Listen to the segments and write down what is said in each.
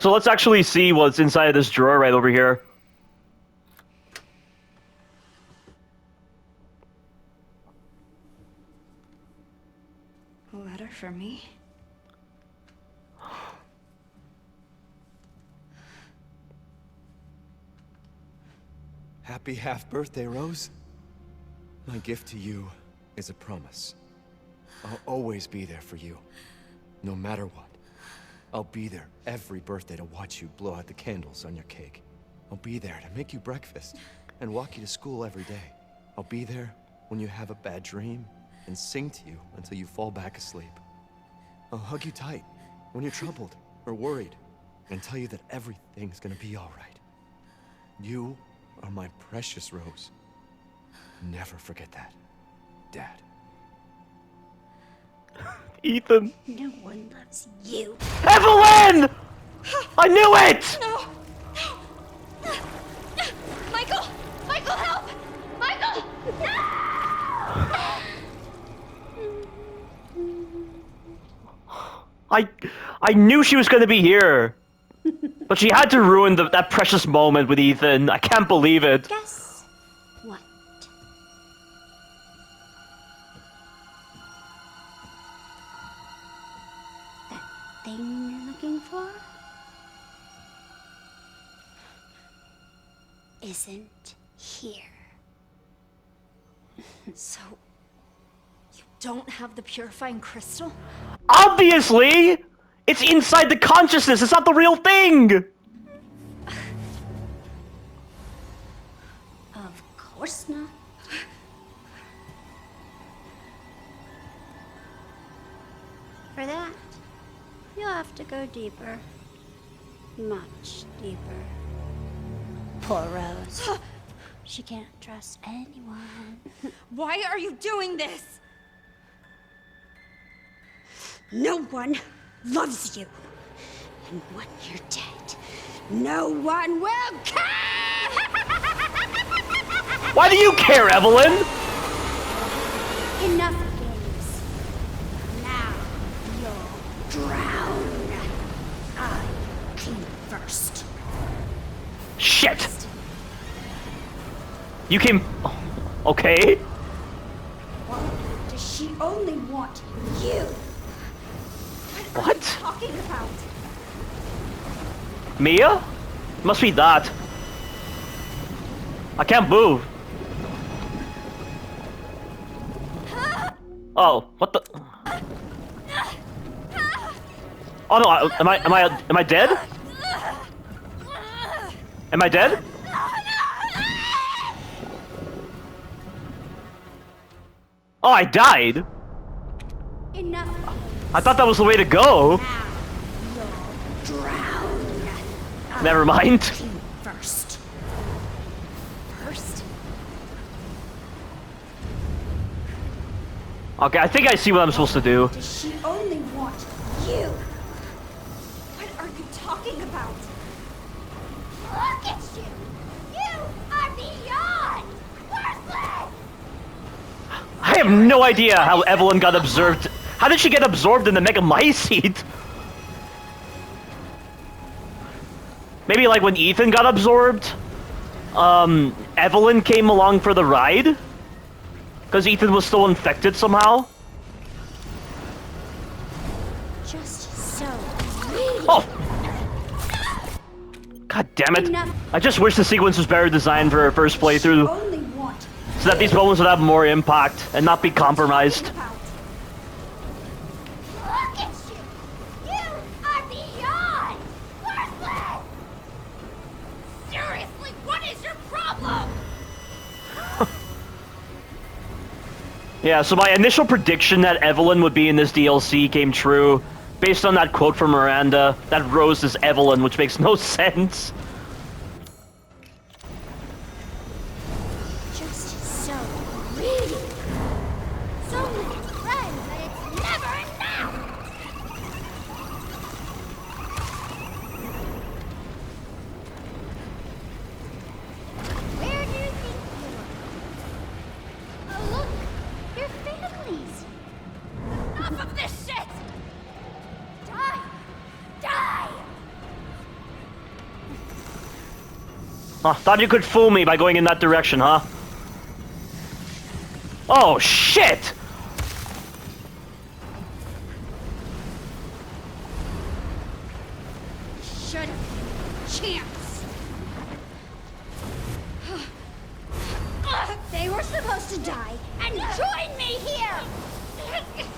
So let's actually see what's inside of this drawer right over here. A letter for me? Happy half-birthday, Rose. My gift to you is a promise. I'll always be there for you, no matter what. I'll be there every birthday to watch you blow out the candles on your cake. I'll be there to make you breakfast and walk you to school every day. I'll be there when you have a bad dream and sing to you until you fall back asleep. I'll hug you tight when you're troubled or worried and tell you that everything's gonna be all right. You are my precious Rose. Never forget that, Dad. Ethan. No one loves you. Evelyn! I knew it! No! No! Michael! Michael, help! Michael! I knew she was gonna be here. But she had to ruin that precious moment with Ethan. I can't believe it. Guess what? That thing you're looking for isn't here. So, you don't have the purifying crystal? Obviously! It's inside the consciousness, it's not the real thing! Of course not. For that, you'll have to go deeper. Much deeper. Poor Rose. She can't trust anyone. Why are you doing this? No one loves you. And when you're dead, no one will care! Why do you care, Evelyn? Enough games. Now you'll drown. I came first. Shit! You came... Okay. Does she only want you? What? Talking about? Mia? Must be that. I can't move. Oh, what the? Oh no! Am I dead? Am I dead? Oh, I died. Enough. I thought that was the way to go. Now you'll drown. Never mind. Came first. First? Okay, I think I see what I'm supposed to do. Does she only want you? What are you talking about? Look at you! You are beyond worthless! I have no idea how Evelyn got absorbed. How did she get absorbed in the Megamycete? Maybe like when Ethan got absorbed? Evelyn came along for the ride? Because Ethan was still infected somehow? Just so. Oh! God damn it. I just wish the sequence was better designed for our first playthrough, Only want so that these moments would have more impact and not be compromised. About? Look at you! You are beyond worthless! Seriously, what is your problem? Yeah, so my initial prediction that Evelyn would be in this DLC came true, based on that quote from Miranda, that Rose is Evelyn, which makes no sense. Just so greedy. So many friends, but it's never enough. Where do you think you are? Oh, look, your families. Enough of this shit! Die! Die! Thought you could fool me by going in that direction, huh? Oh, shit! Should have chance. They were supposed to die and join me here.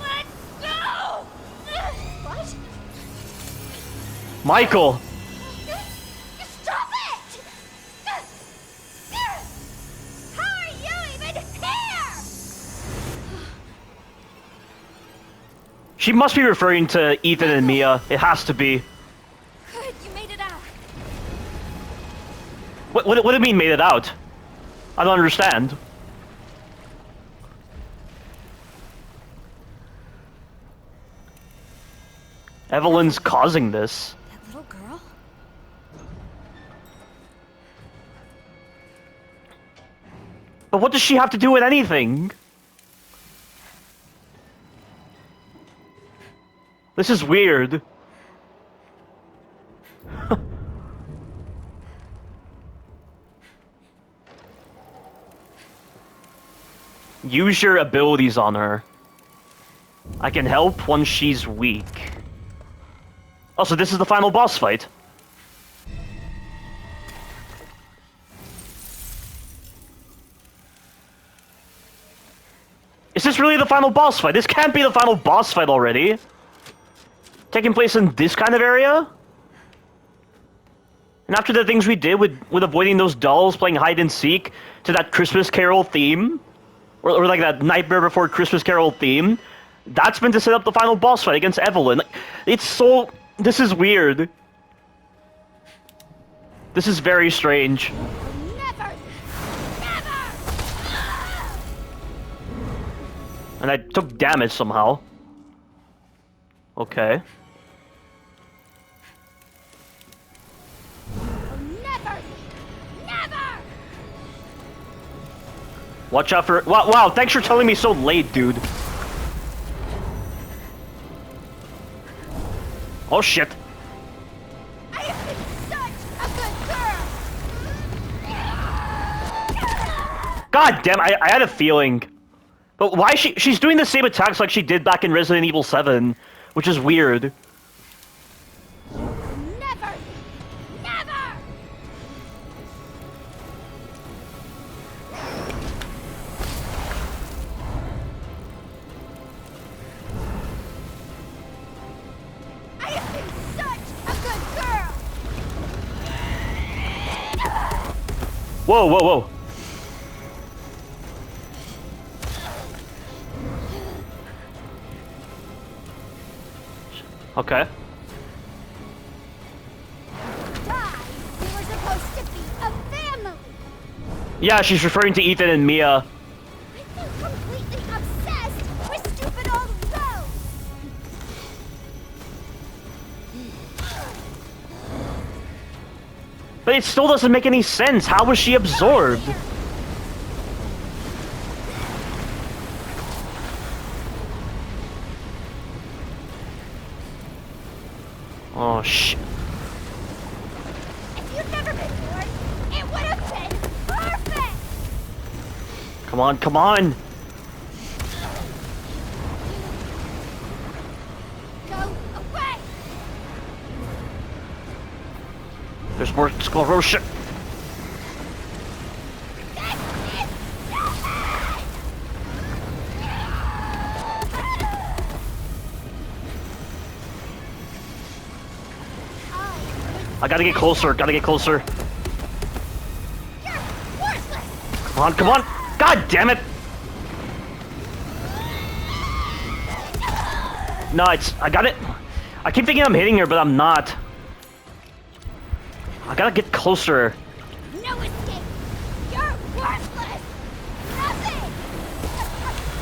Let's go. What? Michael! Stop it! How are you even here? She must be referring to Ethan and Mia. It has to be. Good, you made it out. What do you mean made it out? I don't understand. Evelyn's causing this. That little girl? But what does she have to do with anything? This is weird. Use your abilities on her. I can help once she's weak. Oh, so this is the final boss fight. Is this really the final boss fight? This can't be the final boss fight already. Taking place in this kind of area? And after the things we did with avoiding those dolls, playing hide and seek, to that Christmas Carol theme, or like that Nightmare Before Christmas Carol theme, that's been to set up the final boss fight against Evelyn. Like, it's so... This is weird. This is very strange. Never! Never! And I took damage somehow. Okay. Never! Never! Watch out for... Wow, thanks for telling me so late, dude. Oh, shit. I have been such a good girl! God damn, I had a feeling. But why she's doing the same attacks like she did back in Resident Evil 7, which is weird. Never! Never! I have been such a good girl! Whoa, whoa, whoa. Okay. Die! We were supposed to be a family! Yeah, she's referring to Ethan and Mia. I've been completely obsessed with stupid old Rose! But it still doesn't make any sense. How was she absorbed? Oh, shit. If you'd never been born, it would have been perfect! Come on, come on. Go away! There's more sclerosis. This is stupid! I gotta get closer, gotta get closer. You're worthless! Come on, come on. God damn it. No, I got it. I keep thinking I'm hitting her, but I'm not. I gotta get closer. No escape! You're worthless! Nothing! A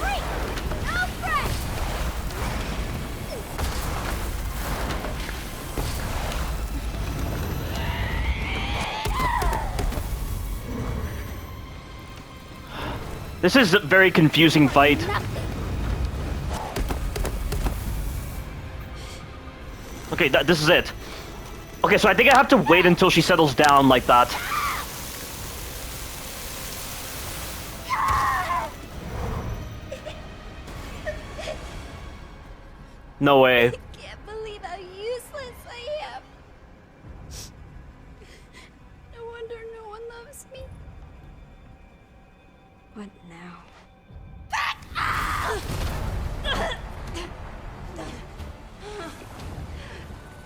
freak! No friend! This is a very confusing fight. Nothing! Okay, this is it. Okay, so I think I have to wait until she settles down like that. No way. I can't believe how useless I am. No wonder no one loves me. What now?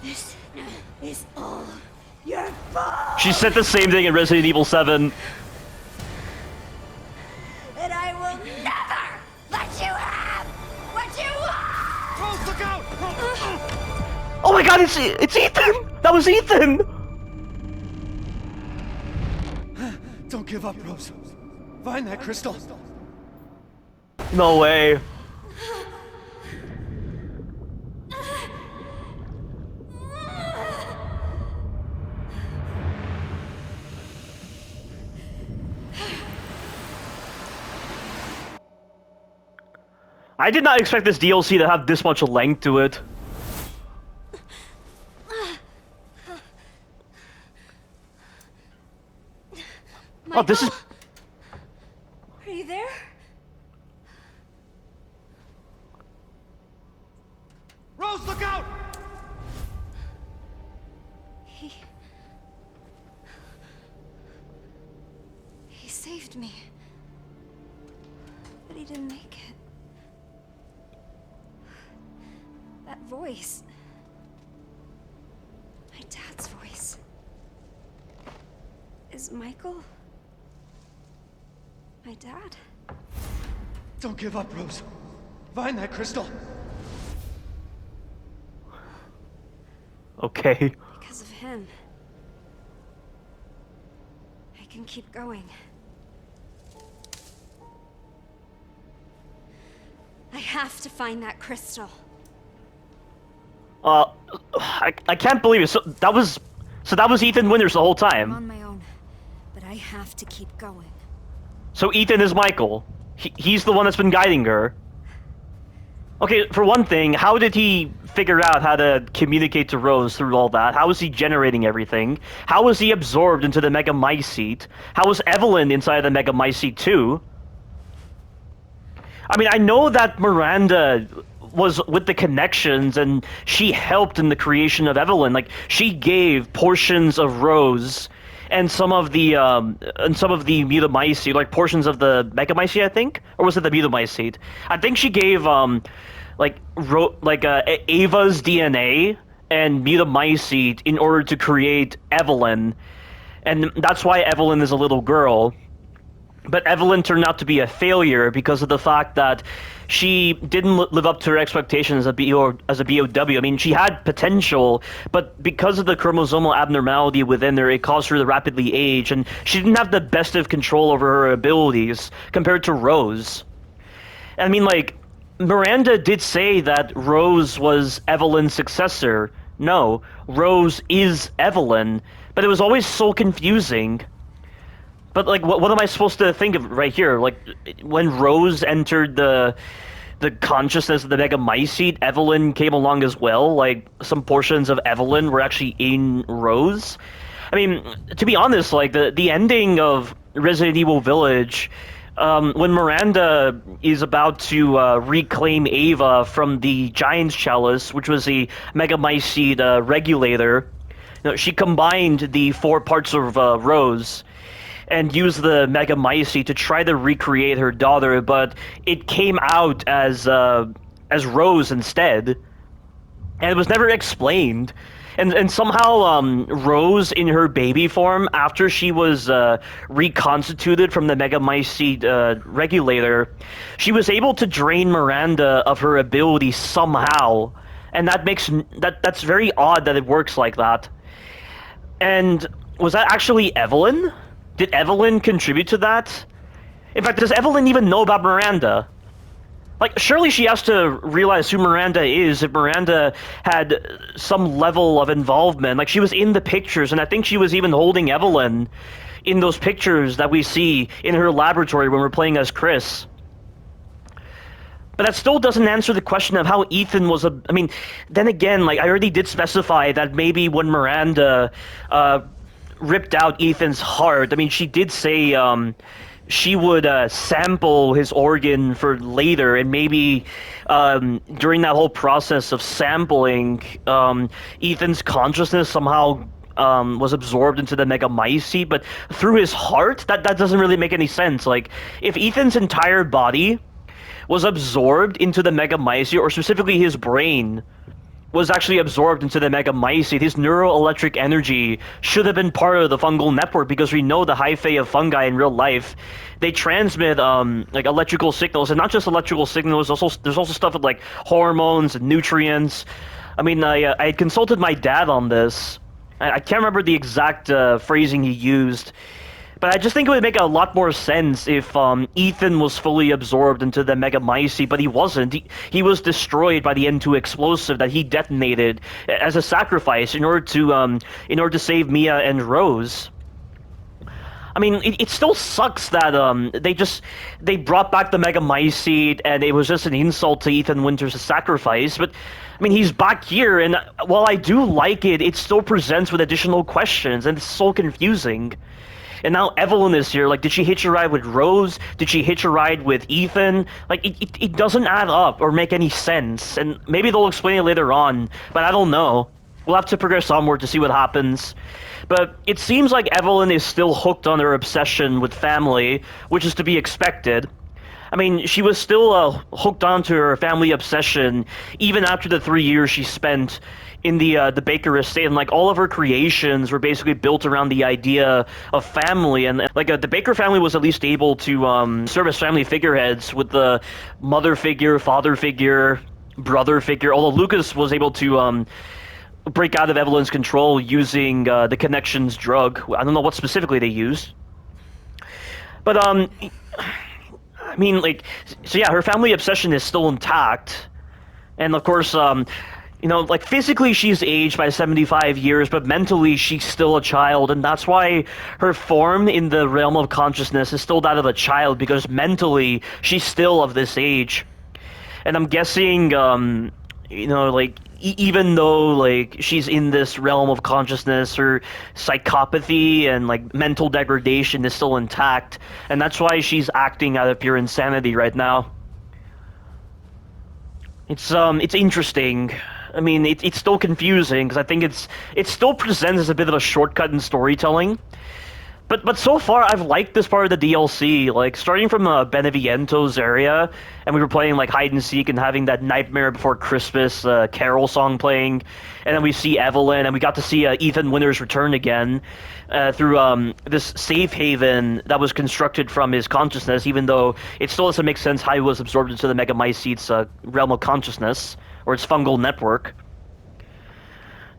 This is all your fault. She said the same thing in Resident Evil 7. And I will never let you have what you want! Rose, look out! Oh my god, it's Ethan! That was Ethan! Don't give up, Rose. Find that crystal. No way. I did not expect this DLC to have this much length to it. Oh, this is... Are you there? Rose, look out! He saved me. But he didn't make it. That voice. My dad's voice. Is Michael my dad? Don't give up, Rose. Find that crystal. Okay. Because of him. I can keep going. I have to find that crystal. I can't believe it. So that was Ethan Winters the whole I'm time. on my own, but I have to keep going. So Ethan is Michael. He's the one that's been guiding her. Okay, for one thing, how did he figure out how to communicate to Rose through all that? How was he generating everything? How was he absorbed into the Megamycete? How was Evelyn inside the Megamycete too? I mean, I know that Miranda was with the connections and she helped in the creation of Evelyn. Like, she gave portions of Rose and some of the Mutamycete, like portions of the Megamycete, I think, or was it the Mutamycete? I think she gave Ava's DNA and Mutamycete in order to create Evelyn, and that's why Evelyn is a little girl. But Evelyn turned out to be a failure because of the fact that she didn't live up to her expectations as a BOW. I mean, she had potential, but because of the chromosomal abnormality within her, it caused her to rapidly age, and she didn't have the best of control over her abilities compared to Rose. I mean, like, Miranda did say that Rose was Evelyn's successor. No, Rose is Evelyn, but it was always so confusing. But, like, what am I supposed to think of right here? Like, when Rose entered the consciousness of the Megamycete, Evelyn came along as well. Like, some portions of Evelyn were actually in Rose. I mean, to be honest, like, the ending of Resident Evil Village, when Miranda is about to reclaim Ava from the Giant's Chalice, which was the Megamycete regulator, she combined the 4 parts of Rose and used the Megamycete to try to recreate her daughter, but it came out as Rose instead, and it was never explained. And somehow Rose, in her baby form, after she was reconstituted from the Megamycete regulator, she was able to drain Miranda of her ability somehow, and that's very odd that it works like that. And was that actually Evelyn? Did Evelyn contribute to that? In fact, does Evelyn even know about Miranda? Like, surely she has to realize who Miranda is if Miranda had some level of involvement. Like, she was in the pictures, and I think she was even holding Evelyn in those pictures that we see in her laboratory when we're playing as Chris. But that still doesn't answer the question of how Ethan was a... I mean, then again, like, I already did specify that maybe when Miranda ripped out Ethan's heart, I mean, she did say she would sample his organ for later, and maybe during that whole process of sampling, Ethan's consciousness somehow was absorbed into the Megamycete, but through his heart? That doesn't really make any sense. Like, if Ethan's entire body was absorbed into the Megamycete, or specifically his brain was actually absorbed into the Megamycete, his neuroelectric energy should have been part of the fungal network, because we know the hyphae of fungi in real life, they transmit like electrical signals, and not just electrical signals. There's also stuff with like hormones and nutrients. I mean, I had consulted my dad on this. I can't remember the exact phrasing he used, but I just think it would make a lot more sense if Ethan was fully absorbed into the Megamycete, but he wasn't. He was destroyed by the N2 explosive that he detonated as a sacrifice in order to save Mia and Rose. I mean, it still sucks that they brought back the Megamycete, and it was just an insult to Ethan Winters' sacrifice. But I mean, he's back here, and while I do like it, it still presents with additional questions, and it's so confusing. And now Evelyn is here. Like, did she hitch a ride with Rose? Did she hitch a ride with Ethan? Like, it doesn't add up or make any sense. And maybe they'll explain it later on, but I don't know. We'll have to progress onward to see what happens. But it seems like Evelyn is still hooked on her obsession with family, which is to be expected. I mean, she was still hooked onto her family obsession even after the 3 years she spent in the Baker estate, and like all of her creations were basically built around the idea of family, and like the Baker family was at least able to serve as family figureheads with the mother figure, father figure, brother figure, although Lucas was able to break out of Evelyn's control using the Connections drug. I don't know what specifically they used, but I mean, like, so yeah, her family obsession is still intact, and of course, you know, like, physically she's aged by 75 years, but mentally she's still a child, and that's why her form in the realm of consciousness is still that of a child, because mentally she's still of this age. And I'm guessing, you know, like, even though, like, she's in this realm of consciousness, her psychopathy and, like, mental degradation is still intact, and that's why she's acting out of pure insanity right now. It's interesting. I mean, it's still confusing, because I think it still presents as a bit of a shortcut in storytelling. But so far, I've liked this part of the DLC. Like, starting from Beneviento's area, and we were playing, like, hide and seek and having that Nightmare Before Christmas carol song playing, and then we see Evelyn, and we got to see Ethan Winters return again through this safe haven that was constructed from his consciousness, even though it still doesn't make sense how he was absorbed into the Megamycete's realm of consciousness, or its fungal network.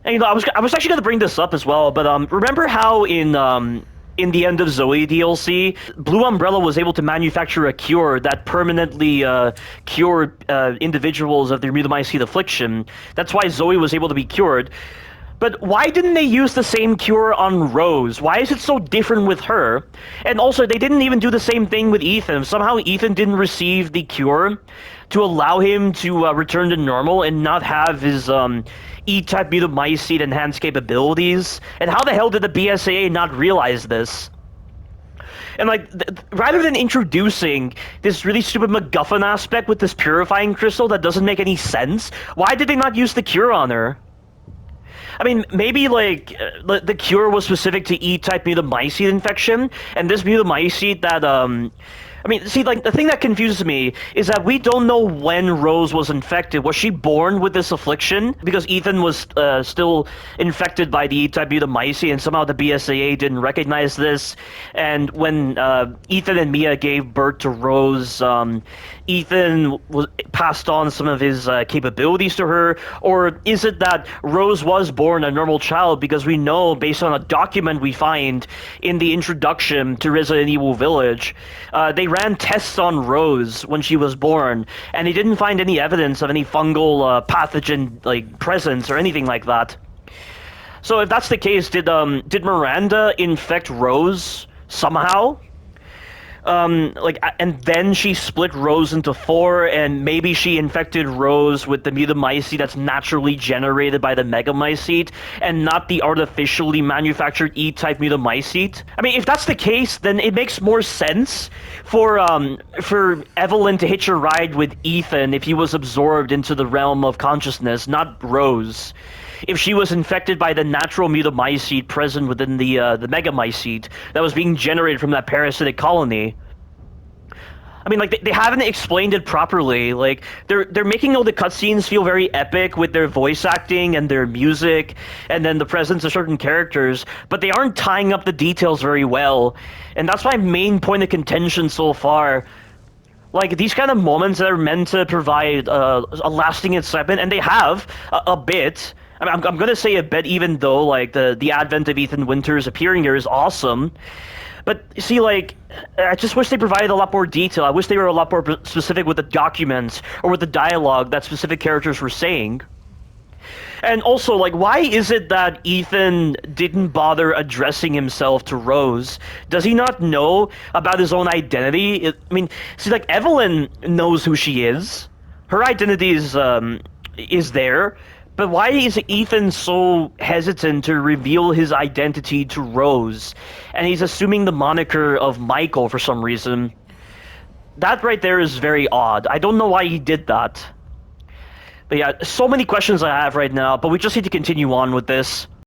And, you know, I was actually going to bring this up as well, but remember how in the End of Zoe DLC, Blue Umbrella was able to manufacture a cure that permanently cured individuals of their Mutamycete affliction. That's why Zoe was able to be cured. But why didn't they use the same cure on Rose? Why is it so different with her? And also, they didn't even do the same thing with Ethan. Somehow Ethan didn't receive the cure to allow him to return to normal and not have his E-type Mutamycete enhanced capabilities. And how the hell did the BSAA not realize this? And, like, rather than introducing this really stupid MacGuffin aspect with this purifying crystal that doesn't make any sense, why did they not use the cure on her? I mean, maybe, like, the cure was specific to E-type Mutamycete infection, and this Mutamycete that, I mean, see, like, the thing that confuses me is that we don't know when Rose was infected. Was she born with this affliction? Because Ethan was still infected by the E-type Mutamycete, and somehow the BSAA didn't recognize this. And when Ethan and Mia gave birth to Rose, Ethan passed on some of his capabilities to her? Or is it that Rose was born a normal child? Because we know, based on a document we find in the introduction to Resident Evil Village, they ran tests on Rose when she was born, and they didn't find any evidence of any fungal pathogen, like, presence or anything like that. So if that's the case, did Miranda infect Rose somehow? And then she split Rose into four, and maybe she infected Rose with the mutamycete that's naturally generated by the megamycete, and not the artificially manufactured E-type mutamycete. I mean, if that's the case, then it makes more sense for Evelyn to hitch a ride with Ethan if he was absorbed into the realm of consciousness, not Rose. If she was infected by the natural mutamycete present within the megamycete that was being generated from that parasitic colony. I mean, like, they haven't explained it properly. Like, they're making all the cutscenes feel very epic with their voice acting and their music, and then the presence of certain characters, but they aren't tying up the details very well. And that's my main point of contention so far. Like, these kind of moments that are meant to provide a lasting excitement, and they have a bit. I mean, I'm gonna say a bit, even though, like, the advent of Ethan Winters appearing here is awesome. But, see, like, I just wish they provided a lot more detail. I wish they were a lot more specific with the documents or with the dialogue that specific characters were saying. And also, like, why is it that Ethan didn't bother addressing himself to Rose? Does he not know about his own identity? I mean, see, like, Evelyn knows who she is. Her identity is there. But why is Ethan so hesitant to reveal his identity to Rose? And he's assuming the moniker of Michael for some reason. That right there is very odd. I don't know why he did that. But yeah, so many questions I have right now, but we just need to continue on with this.